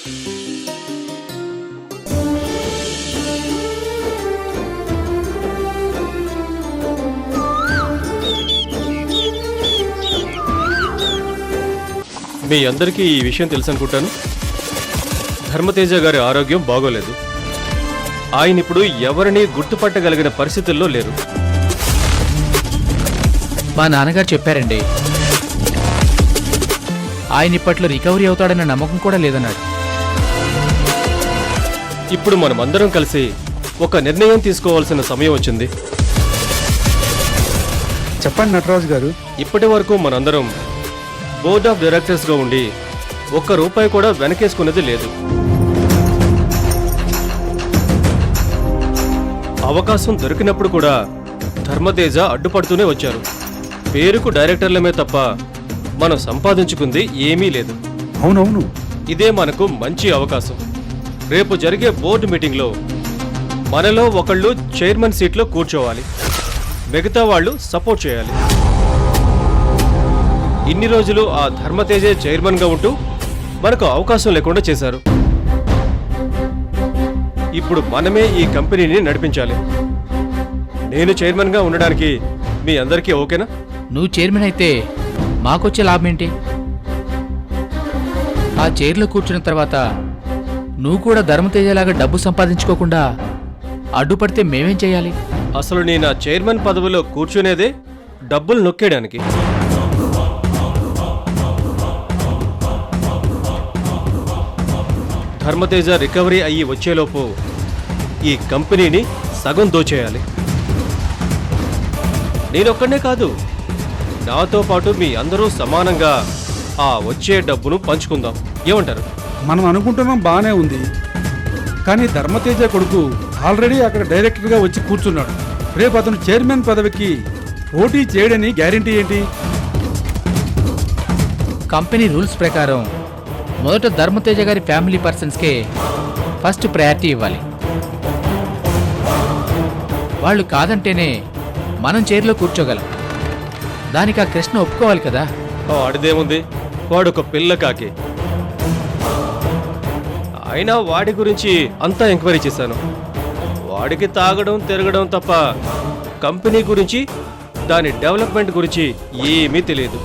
మీ అందరికీ ఈ విషయం తెలుసు అనుకుంటాను. ధర్మతేజ గారి ఆరోగ్యం బాగోలేదు. ఆయన ఇప్పుడు ఎవరిని గుర్తుపట్టగలిగిన పరిస్థితుల్లో లేరు. మా నాన్నగారు చెప్పారండి, ఆయన ఇప్పట్లో రికవరీ అవుతాడన్న నమ్మకం కూడా లేదన్నాడు. ఇప్పుడు మనమందరం కలిసి ఒక నిర్ణయం తీసుకోవాల్సిన సమయం వచ్చింది. చెప్పండి నటరాజు గారు. ఇప్పటి వరకు మనందరం బోర్డ్ ఆఫ్ డైరెక్టర్స్గా ఉండి ఒక్క రూపాయి కూడా వెనకేసుకున్నది లేదు. అవకాశం దొరికినప్పుడు కూడా ధర్మతేజ అడ్డుపడుతూనే వచ్చారు. పేరుకు డైరెక్టర్లమే తప్ప మనం సంపాదించుకుంది ఏమీ లేదు. అవునవును, ఇదే మనకు మంచి అవకాశం. రేపు జరిగే బోర్డు మీటింగ్లో మనలో ఒకళ్ళు చైర్మన్ సీట్లో కూర్చోవాలి, మిగతా వాళ్ళు సపోర్ట్ చేయాలి. ఇన్ని రోజులు ఆ ధర్మతేజే చైర్మన్గా ఉంటూ మనకు అవకాశం లేకుండా చేశారు. ఇప్పుడు మనమే ఈ కంపెనీని నడిపించాలి. నేను చైర్మన్గా ఉండడానికి మీ అందరికీ ఓకేనా? నువ్వు చైర్మన్ అయితే మాకొచ్చే లాభం ఏంటి? ఆ చైర్లో కూర్చున్న తర్వాత నువ్వు కూడా ధర్మతేజలాగా డబ్బు సంపాదించుకోకుండా అడ్డుపడితే మేమేం చేయాలి? అసలు నేను ఆ చైర్మన్ పదవిలో కూర్చునేదే డబ్బులు నొక్కేయడానికి. ధర్మతేజ రికవరీ అయ్యి వచ్చేలోపు ఈ కంపెనీని సగం దోచేయాలి. నేనొక్కడే కాదు, నాతో పాటు మీ అందరూ సమానంగా ఆ వచ్చే డబ్బును పంచుకుందాం. ఏమంటారు? మనం అనుకుంటున్నాం బాగానే ఉంది, కానీ ధర్మతేజ కొడుకు ఆల్రెడీ అక్కడ డైరెక్టర్గా వచ్చి కూర్చున్నాడు. రేపు అతను చైర్మన్ పదవికి పోటీ చేయడని గ్యారెంటీ ఏంటి? కంపెనీ రూల్స్ ప్రకారం మొదట ధర్మతేజ గారి ఫ్యామిలీ పర్సన్స్కే ఫస్ట్ ప్రయారిటీ ఇవ్వాలి. వాళ్ళు కాదంటేనే మనం చైర్లో కూర్చోగలం. దానికి ఆ కృష్ణ ఒప్పుకోవాలి కదా. వాడిదేముంది, వాడొక పిల్ల కాకి. అయినా వాడి గురించి అంతా ఎంక్వైరీ చేశాను. వాడికి తాగడం తిరగడం తప్ప కంపెనీ గురించి, దాని డెవలప్మెంట్ గురించి ఏమీ తెలియదు.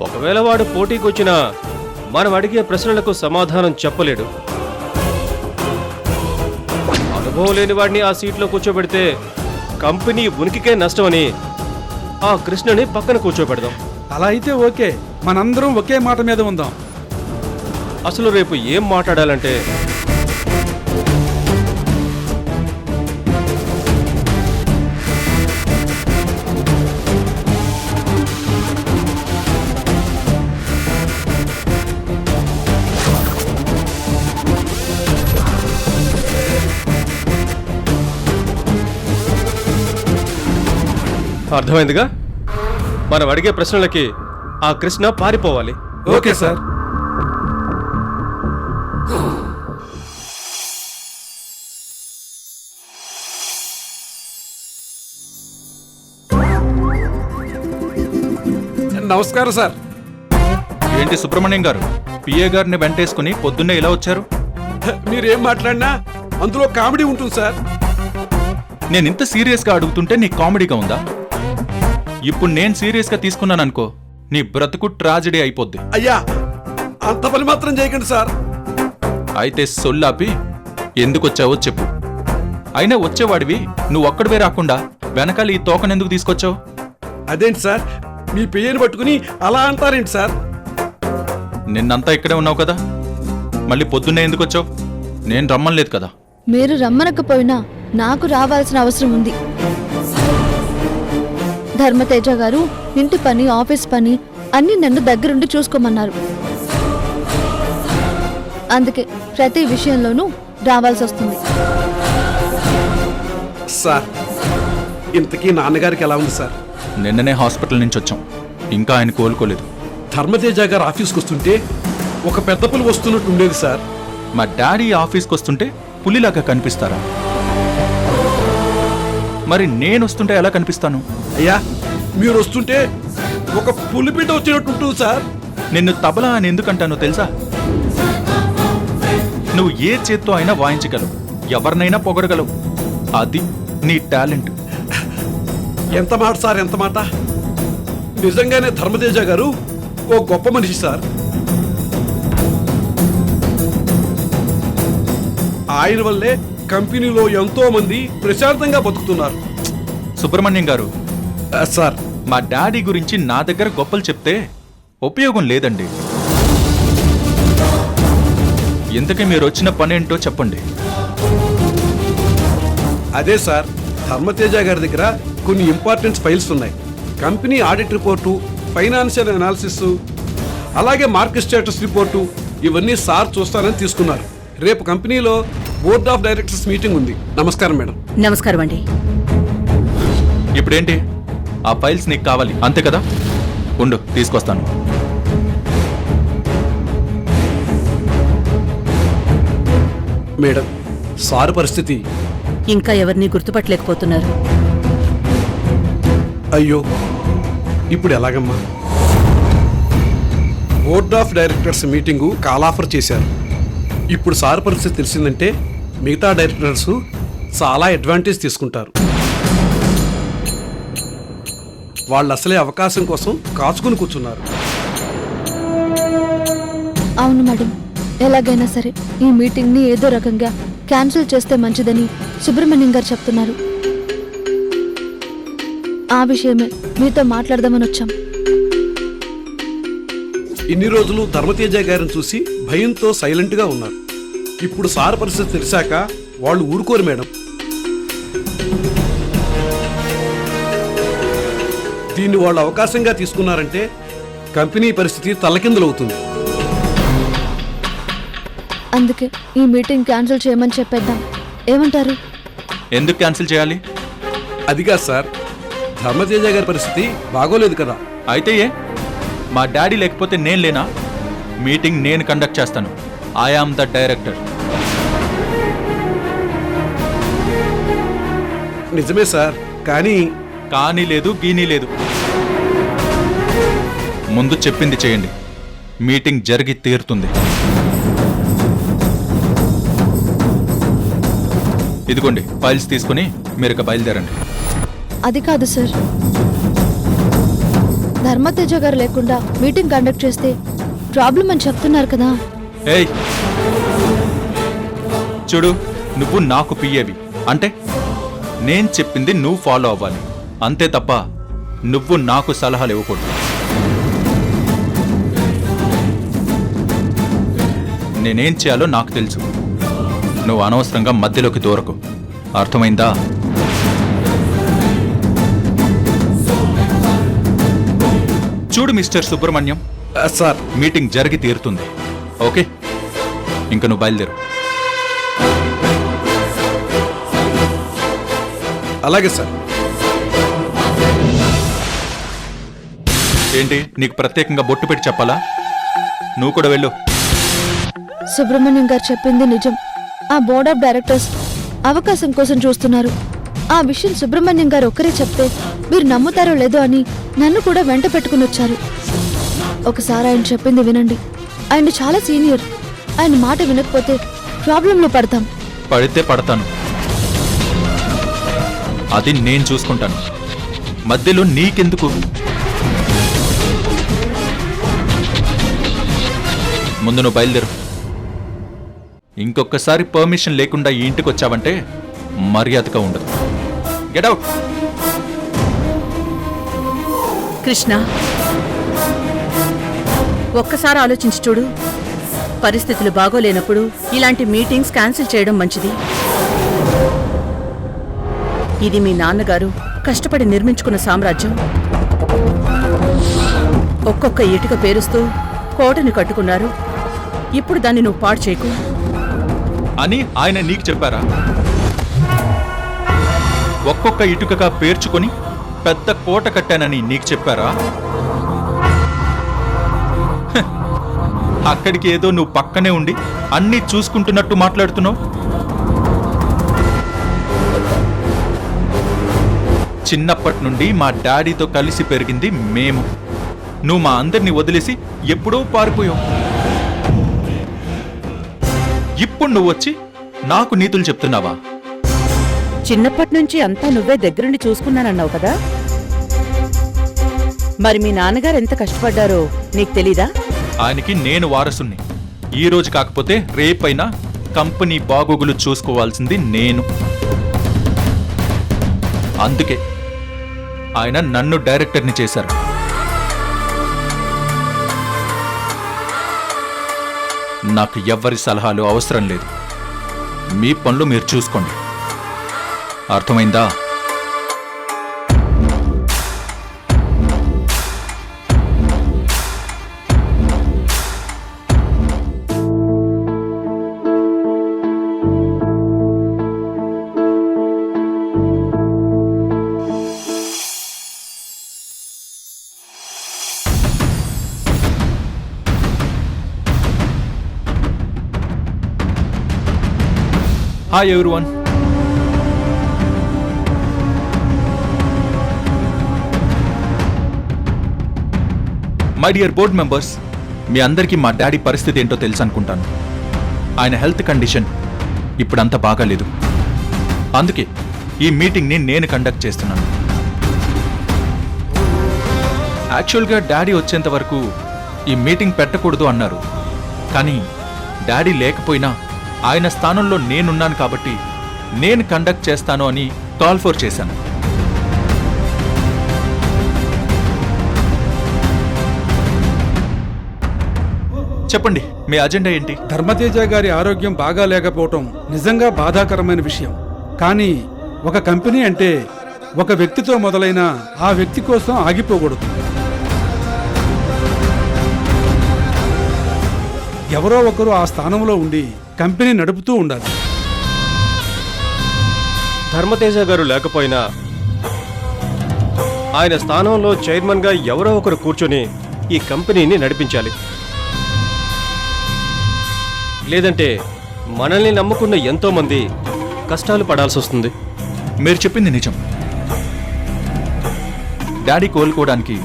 ఒకవేళ వాడు పోటీకి వచ్చినా మనం అడిగే ప్రశ్నలకు సమాధానం చెప్పలేడు. అనుభవం లేని వాడిని ఆ సీట్లో కూర్చోబెడితే కంపెనీ ఉనికికే నష్టమని ఆ కృష్ణని పక్కన కూర్చోబెడదాం. అలా అయితే ఓకే, మనందరం ఒకే మాట మీద ఉందాం. అసలు రేపు ఏం మాట్లాడాలంటే, అర్థమైందిగా? మనం అడిగే ప్రశ్నలకి ఆ కృష్ణ పారిపోవాలి. Okay sir. నమస్కారం సార్. ఏంటి సుబ్రహ్మణ్యం గారు, పిఏ గారిని వెంటేసుకుని పొద్దున్నే ఇలా వచ్చారు? మీరేం మాట్లాడినా అందులో కామెడీ ఉంటుంది సార్. నేను ఇంత సీరియస్గా అడుగుతుంటే నీకు కామెడీగా ఉందా? ఇప్పుడు నేను సీరియస్గా తీసుకున్నాననుకో, నీ బ్రతుకు ట్రాజడీ అయిపోద్ది. అయ్యా, అంత పని మాత్రం చేయకండి సార్. అయితే సొల్లాపి ఎందుకు వచ్చావో చెప్పు. అయినా వచ్చేవాడివి నువ్వు ఒక్కడివే రాకుండా వెనకాల ఈ తోకనెందుకు తీసుకొచ్చావు? అదేంటి సార్, మీ పియ్యని పట్టుకుని అలా అంటారేంటి సార్? నిన్నంతా ఇక్కడే ఉన్నావు కదా, మళ్ళీ పొద్దున్నే ఎందుకు వచ్చావు? నేను రమ్మలేదు కదా. మీరు రమ్మనకపోయినా నాకు రావాల్సిన అవసరం ఉంది. ధర్మతేజ గారు ఇంటి పని, ఆఫీస్ పని అన్ని నన్ను దగ్గరుండి చూసుకోమన్నారు. అందుకే ప్రతి విషయంలోనూ రావాల్సి వస్తుంది. సార్, ఇంతకీ నాన్నగారికి ఎలా ఉంది సార్? నిన్ననే హాస్పిటల్ నుంచి వచ్చాం, ఇంకా ఆయన కోలుకోలేదు. ధర్మతేజ గారు ఆఫీస్కి వస్తుంటే ఒక పెద్ద పులి వస్తున్నట్టు ఉండేది సార్. మా డాడీ ఆఫీస్కి వస్తుంటే పులిలాగా కనిపిస్తారా? మరి నేను వస్తుంటే ఎలా కనిపిస్తాను? అయ్యా, మీరు వస్తుంటే ఒక పులిపిట వచ్చినట్టు ఉంటుంది సార్. నిన్ను తబలా అని ఎందుకంటానో తెలుసా? నువ్వు ఏ చేత్తో అయినా వాయించగలవు, ఎవరినైనా పొగడగలవు. అది నీ టాలెంట్. ఎంత మాట సార్, ఎంత మాట! నిజంగానే ధర్మతేజ గారు ఓ గొప్ప మనిషి సార్. ఆయన వల్లే కంపెనీలో ఎంతో మంది ప్రశాంతంగా బతుకుతున్నారు. సుబ్రహ్మణ్యం గారు, సార్, మా డాడీ గురించి నా దగ్గర గొప్పలు చెప్తే ఉపయోగం లేదండి. ఇంతకీ మీరు వచ్చిన పనేంటో చెప్పండి. అదే సార్, ధర్మతేజ గారి దగ్గర కొన్ని ఇంపార్టెంట్ ఫైల్స్ ఉన్నాయి. Company audit report, financial analysis, అలాగే మార్కెట్ స్టేటస్ రిపోర్టు, ఇవన్నీ సార్ చూస్తారని తీసుకున్నారు. రేపు కంపెనీలో బోర్డ్ ఆఫ్ డైరెక్టర్స్ మీటింగ్ ఉంది. నమస్కారం మేడం. నమస్కారం అండి. ఇప్పుడేంటి, ఆ ఫైల్స్ నీకు కావాలి అంతే కదా? ఉండు, తీసుకొస్తాను. మేడం, సార్ పరిస్థితి. ఇంకా ఎవరిని గుర్తుపట్టలేకపోతున్నారు. అయ్యో, ఇప్పుడు ఎలాగమ్మా? Board of directors meeting call offer చేశారు. ఇప్పుడు సార్ పరిస్థితి తెలిసిందంటే మిగతా డైరెక్టర్స్ చాలా అడ్వాంటేజ్ తీసుకుంటారు. వాళ్ళు అసలే అవకాశం కోసం కాచుకుని కూర్చున్నారు. అవును మేడం, ఎలాగైనా సరే ఈ మీటింగ్ ని ఏదో రకంగా క్యాన్సిల్ చేస్తే మంచిదని సుబ్రహ్మణ్యం గారు చెప్తున్నారు. ఆ విషయమే మీతో మాట్లాడదామని వచ్చాం. ఇన్ని రోజులు ధర్మతేజ గారిని చూసి భయంతో సైలెంట్గా ఉన్నారు. ఇప్పుడు సార్ పరిస్థితి తెలిసాక వాళ్ళు ఊరుకోరు మేడం. దీన్ని వాళ్ళు అవకాశంగా తీసుకున్నారంటే కంపెనీ పరిస్థితి తలకిందులవుతుంది. అందుకే ఈ మీటింగ్ క్యాన్సిల్ చేయమని చెప్పేద్దాం. ఏమంటారు? ఎందుకు క్యాన్సిల్ చేయాలి? అదిగా సార్, ధర్మతేజ గారి పరిస్థితి బాగోలేదు కదా. అయితే ఏ, మా డాడీ లేకపోతే నేను లేనా? మీటింగ్ నేను కండక్ట్ చేస్తాను. I am the director. నిజమే సార్, కానీ లేదు, గీనీ లేదు. ముందు చెప్పింది చేయండి. మీటింగ్ జరిగి తీరుతుంది. ఇదిగోండి ఫైల్స్ తీసుకుని మీరు ఇక బయలుదేరండి. అది కాదు సార్, ధర్మతేజ గారు లేకుండా మీటింగ్ కండక్ట్ చేస్తే ప్రాబ్లం అని చెప్తున్నారు కదా. ఏయ్ చూడు, నువ్వు నాకు పియ్యేవి అంటే నేను చెప్పింది నువ్వు ఫాలో అవ్వాలి అంతే తప్ప నువ్వు నాకు సలహాలు ఇవ్వకూడదు. నేనేం చేయాలో నాకు తెలుసు. నువ్వు అనవసరంగా మధ్యలోకి దూరకు. అర్థమైందా? చూడు మిస్టర్ సుబ్రహ్మణ్యం, సార్, మీటింగ్ జరిగి తీరుతుంది. ఓకే, ఇంక నువ్వు బయలుదేరు. అలాగే సార్. ఏంటి, నీకు ప్రత్యేకంగా బొట్టు పెట్టి చెప్పాలా? నువ్వు కూడా వెళ్ళు. సుబ్రహ్మణ్యం గారు చెప్పింది నిజం. ఆ బోర్డ్ ఆఫ్ డైరెక్టర్స్ అవకాశం కోసం చూస్తున్నారు. ఆ విషయం సుబ్రహ్మణ్యం గారు ఒక్కరే చెప్తే మీరు నమ్ముతారో లేదో అని నన్ను కూడా వెంట పెట్టుకుని వచ్చారు. ఒకసారి ఆయన చెప్పింది వినండి. ఆయన చాలా సీనియర్. ఆయన మాట వినకపోతే ప్రాబ్లంలో పడతాం. పడితే పడతాను, అది నేను చూసుకుంటాను. మధ్యలో నీకెందుకు? ముందు నువ్వు బయలుదేరు. ఇంకొకసారి పర్మిషన్ లేకుండా ఈ ఇంటికి వచ్చావంటే మర్యాదగా ఉండదు. Get out. కృష్ణ, ఒక్కసారి ఆలోచించి చూడు. పరిస్థితులు బాగోలేనప్పుడు ఇలాంటి మీటింగ్స్ క్యాన్సిల్ చేయడం మంచిది. ఇది మీ నాన్నగారు కష్టపడి నిర్మించుకున్న సామ్రాజ్యం. ఒక్కొక్క ఇటుక పేరుస్తూ కోటని కట్టుకున్నారు. ఇప్పుడు దాన్ని నువ్వు పాడు చేయకు అని ఆయన నీకు చెప్పారా? ఒక్కొక్క ఇటుకగా పేర్చుకొని పెద్ద కోట కట్టానని నీకు చెప్పారా? హ, అక్కడికి ఏదో నువ్వు పక్కనే ఉండి అన్నీ చూసుకుంటున్నట్టు మాట్లాడుతున్నావు. చిన్నప్పటి నుండి మా డాడీతో కలిసి పెరిగింది మేము. నువ్వు మా అందరినీ వదిలేసి ఎప్పుడో పారిపోయావు. ఇప్పుడు నువ్వు వచ్చి నాకు నీతులు చెప్తున్నావా? చిన్నప్పటి నుంచి అంతా నువ్వే దగ్గరుండి చూసుకున్నానన్నావు కదా, మరి మీ నాన్నగారు ఎంత కష్టపడ్డారో నీకు తెలీదా? ఆయనకి నేను వారసుని. ఈ రోజు కాకపోతే రేపైనా కంపెనీ బాగోగులు చూసుకోవాల్సింది నేను. అందుకే ఆయన నన్ను డైరెక్టర్ని చేశారు. నాకు ఎవ్వరి సలహాలు అవసరం లేదు. మీ పనులు మీరు చూసుకోండి. అర్థమైందా? Hi everyone. My dear board members, మీ అందరికీ మా డాడీ పరిస్థితి ఏంటో తెలుసు అనుకుంటాను. ఆయన హెల్త్ కండిషన్ ఇప్పుడంతా బాగాలేదు. అందుకే ఈ మీటింగ్ని నేను కండక్ట్ చేస్తున్నాను. యాక్చువల్గా డాడీ వచ్చేంత వరకు ఈ మీటింగ్ పెట్టకూడదు అన్నారు. కానీ డాడీ లేకపోయినా ఆయన స్థానంలో నేనున్నాను కాబట్టి నేను కండక్ట్ చేస్తాను అని కాల్ ఫర్ చేశాను. చెప్పండి, మీ అజెండా ఏంటి? ధర్మతేజ గారి ఆరోగ్యం బాగా లేకపోవటం నిజంగా బాధాకరమైన విషయం. కానీ ఒక కంపెనీ అంటే ఒక వ్యక్తితో మొదలైన ఆ వ్యక్తి కోసం ఆగిపోకూడదు. ఎవరో ఒకరు ఆ స్థానంలో ఉండి కంపెనీ నడుపుతూ ఉండాలి. ధర్మతేజ గారు లేకపోయినా ఆయన స్థానంలో చైర్మన్గా ఎవరో ఒకరు కూర్చొని ఈ కంపెనీని నడిపించాలి. లేదంటే మనల్ని నమ్ముకున్న ఎంతో మంది కష్టాలు పడాల్సి వస్తుంది. మీరు చెప్పింది నిజం. డాడీ కోలుకోవడానికి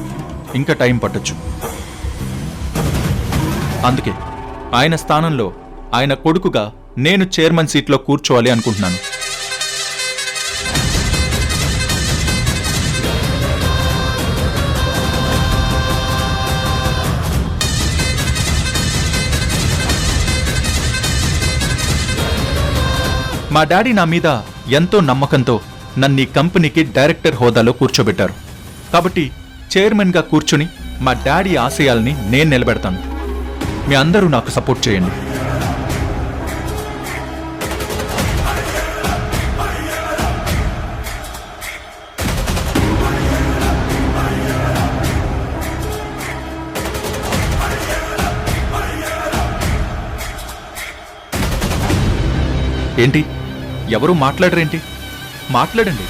ఇంకా టైం పట్టొచ్చు. అందుకే ఆయన స్థానంలో ఆయన కొడుకుగా నేను చైర్మన్ సీట్లో కూర్చోవాలి అనుకుంటున్నాను. మా డాడీ నా మీద ఎంతో నమ్మకంతో నన్ను ఈ కంపెనీకి డైరెక్టర్ హోదాలో కూర్చోబెట్టారు. కాబట్టి చైర్మన్గా కూర్చుని మా డాడీ ఆశయాల్ని నేను నిలబెడతాను. మీ అందరూ నాకు సపోర్ట్ చేయండి. ఏంటి, ఎవరు మాట్లాడరేంటి? మాట్లాడండి.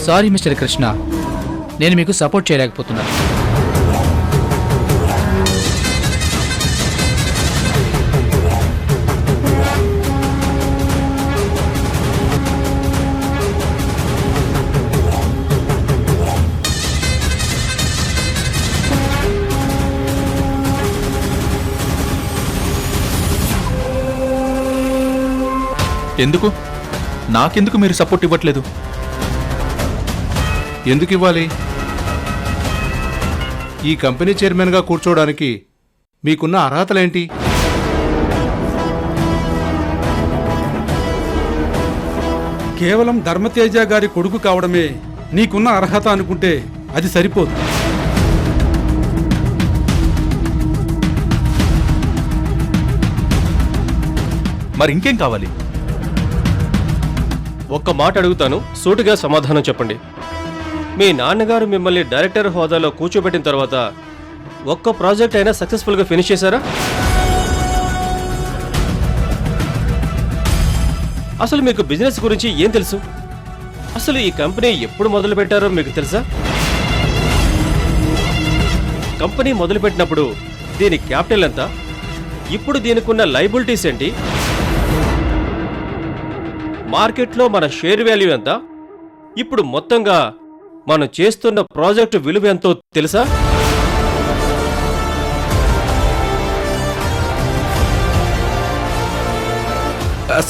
సారీ మిస్టర్ కృష్ణ, నేను మీకు సపోర్ట్ చేయలేకపోతున్నాను. ఎందుకు? నాకెందుకు మీరు సపోర్ట్ ఇవ్వట్లేదు? ఎందుకు ఇవ్వాలి? ఈ కంపెనీ చైర్మన్గా కూర్చోవడానికి మీకున్న అర్హతలేంటి? కేవలం ధర్మతేజ గారి కొడుకు కావడమే నీకున్న అర్హత అనుకుంటే అది సరిపోదు. మరి ఇంకేం కావాలి? ఒక్క మాట అడుగుతాను, సూటిగా సమాధానం చెప్పండి. మీ నాన్నగారు మిమ్మల్ని డైరెక్టర్ హోదాలో కూర్చోబెట్టిన తర్వాత ఒక్క ప్రాజెక్ట్ అయినా సక్సెస్ఫుల్గా ఫినిష్ చేశారా? అసలు మీకు బిజినెస్ గురించి ఏం తెలుసు? అసలు ఈ కంపెనీ ఎప్పుడు మొదలు పెట్టారో మీకు తెలుసా? కంపెనీ మొదలుపెట్టినప్పుడు దీని క్యాపిటల్ ఎంత? ఇప్పుడు దీనికున్న లైబిలిటీస్ ఏంటి? మార్కెట్లో మన షేర్ వాల్యూ ఎంత? ఇప్పుడు మొత్తంగా మనం చేస్తున్న ప్రాజెక్టు విలువ ఎంతో తెలుసా?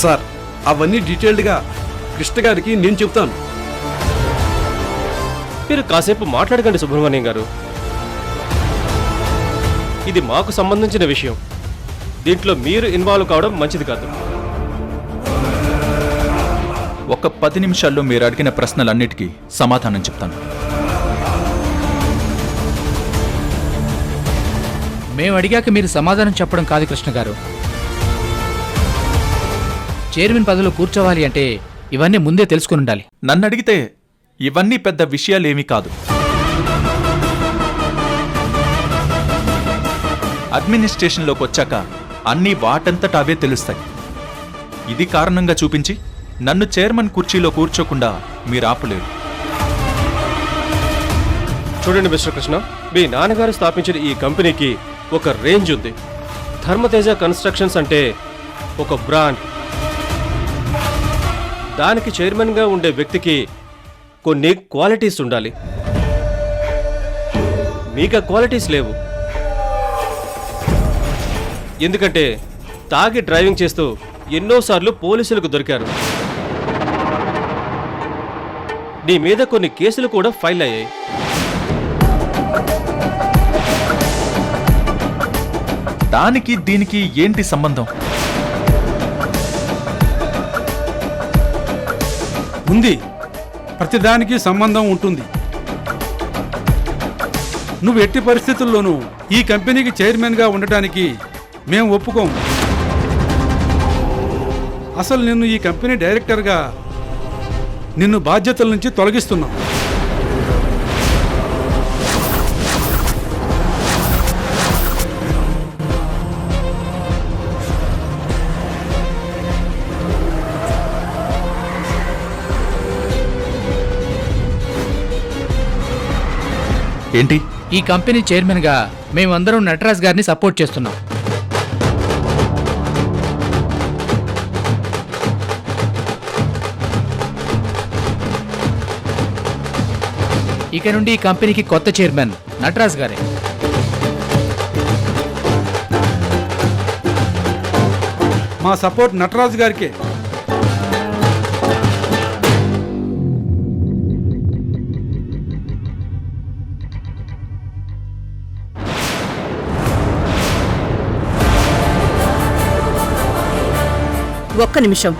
సార్ అవన్నీ డీటెయిల్డ్గా కృష్ణ గారికి నేను చెప్తాను. మీరు కాసేపు మాట్లాడకండి సుబ్రహ్మణ్యం గారు. ఇది మాకు సంబంధించిన విషయం. దీంట్లో మీరు ఇన్వాల్వ్ కావడం మంచిది కాదు. ఒక 10 నిమిషాల్లో మీరు అడిగిన ప్రశ్నలన్నిటికీ సమాధానం చెప్తాను. మేము అడిగాక మీరు సమాధానం చెప్పడం కాదు కృష్ణ గారు. చైర్మన్ పదవిలో కూర్చోవాలి అంటే ఇవన్నీ ముందే తెలుసుకుని ఉండాలి. నన్ను అడిగితే ఇవన్నీ పెద్ద విషయాలేమీ కాదు. అడ్మినిస్ట్రేషన్లోకి వచ్చాక అన్నీ వాటంతట అవే తెలుస్తాయి. ఇది కారణంగా చూపించి నన్ను చైర్మన్ కుర్చీలో కూర్చోకుండా మీరు ఆపలేరు. చూడండి మిస్టర్ కృష్ణ, మీ నాన్నగారు స్థాపించిన ఈ కంపెనీకి ఒక రేంజ్ ఉంది. ధర్మతేజ కన్స్ట్రక్షన్స్ అంటే ఒక బ్రాండ్. దానికి చైర్మన్గా ఉండే వ్యక్తికి కొన్ని క్వాలిటీస్ ఉండాలి. మీకు ఆ క్వాలిటీస్ లేవు. ఎందుకంటే తాగి డ్రైవింగ్ చేస్తూ ఎన్నోసార్లు పోలీసులకు దొరికారు. నీ మీద కొన్ని కేసులు కూడా ఫైల్ అయ్యాయి. దానికి దీనికి ఏంటి సంబంధం? ఉంది, ప్రతిదానికి సంబంధం ఉంటుంది. నువ్వు ఎట్టి పరిస్థితుల్లోనూ ఈ కంపెనీకి చైర్మన్గా ఉండటానికి మేము ఒప్పుకోం. అసలు నిన్ను ఈ కంపెనీ డైరెక్టర్గా నిన్ను బాధ్యతల నుంచి తొలగిస్తున్నాం. ఏంటి? ఈ కంపెనీ చైర్మన్గా మేమందరం నటరాజ్ గారిని సపోర్ట్ చేస్తున్నాం. ఇక నుండి ఈ కంపెనీకి కొత్త చైర్మన్ నటరాజ్ గారే. మా సపోర్ట్ నటరాజు గారికే. ఒక్క నిమిషం.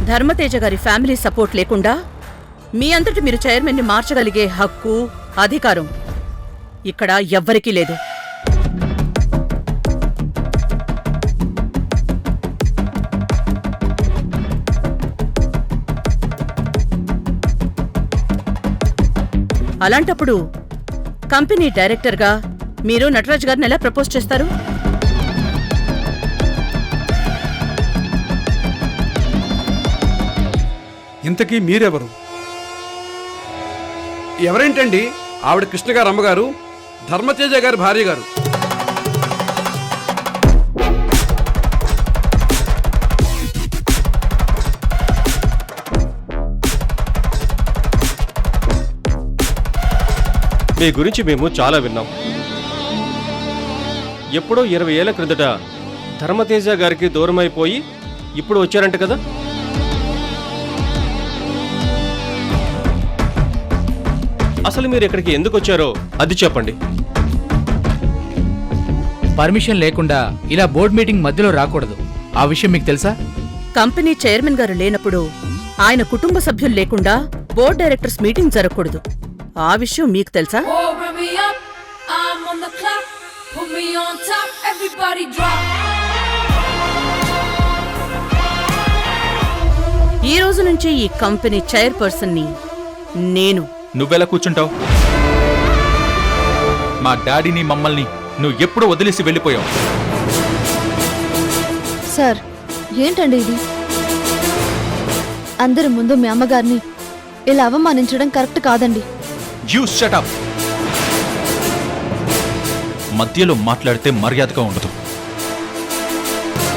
ధర్మతేజ గారి ఫ్యామిలీ సపోర్ట్ లేకుండా మీ అంతటి మీరు చైర్మన్ని మార్చగలిగే హక్కు, అధికారం ఇక్కడ ఎవ్వరికీ లేదు. అలాంటప్పుడు కంపెనీ డైరెక్టర్గా మీరు నటరాజ్ గారిని ఎలా ప్రపోజ్ చేస్తారు? ఇంతకీ మీరెవరు? ఎవరేంటండి, ఆవిడ కృష్ణ గారు అమ్మగారు, ధర్మతేజ గారి భార్య గారు. మీ గురించి మేము చాలా విన్నాం. ఎప్పుడో 20 ఏళ్ల క్రిందట ధర్మతేజ గారికి దూరమైపోయి ఇప్పుడు వచ్చారంట కదా? అసలు మీరు ఇక్కడికి ఎందుకు వచ్చారో అది చెప్పండి. పర్మిషన్ లేకుండా ఇలా బోర్డ్ మీటింగ్ మధ్యలో రాకూడదు. ఆ విషయం మీకు తెలుసా? కంపెనీ చైర్మన్ గారు లేనప్పుడు ఆయన కుటుంబ సభ్యులు లేకుండా బోర్డ్ డైరెక్టర్స్ మీటింగ్ జరగకూడదు. ఆ విషయం మీకు తెలుసా? Oh, bring me up, I'm on the clock. Put me on top, everybody drop. ఈ రోజు నుంచి ఈ కంపెనీ చైర్పర్సన్ ని నేను. నువ్వెలా కూర్చుంటావు? మా డాడీని మమ్మల్ని నువ్వు ఎప్పుడు వదిలేసి వెళ్ళిపోయావు. సార్, ఏంటండి ఇది? అందరి ముందు మీ అమ్మగారిని ఇలా అవమానించడం కరెక్ట్ కాదండి. You shut up. మధ్యలో మాట్లాడితే మర్యాదగా ఉండదు.